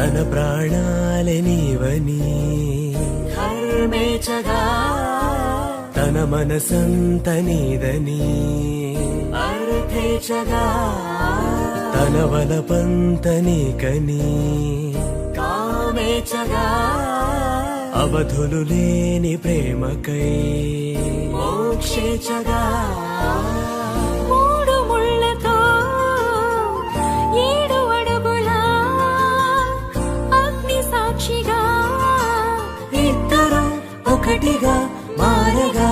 తన ప్రాణాలే నీవని ధర్మేచగా తన మనసంత నీదని అర్థేచగా తన వలపంత నీకని కామేచగా అవధులు లేని ప్రేమకై మోక్షేచగా మూడు ముళ్ళతో 7 అడుగుల అగ్ని సాక్షిగా ఇద్దరు ఒకటిగా మారగా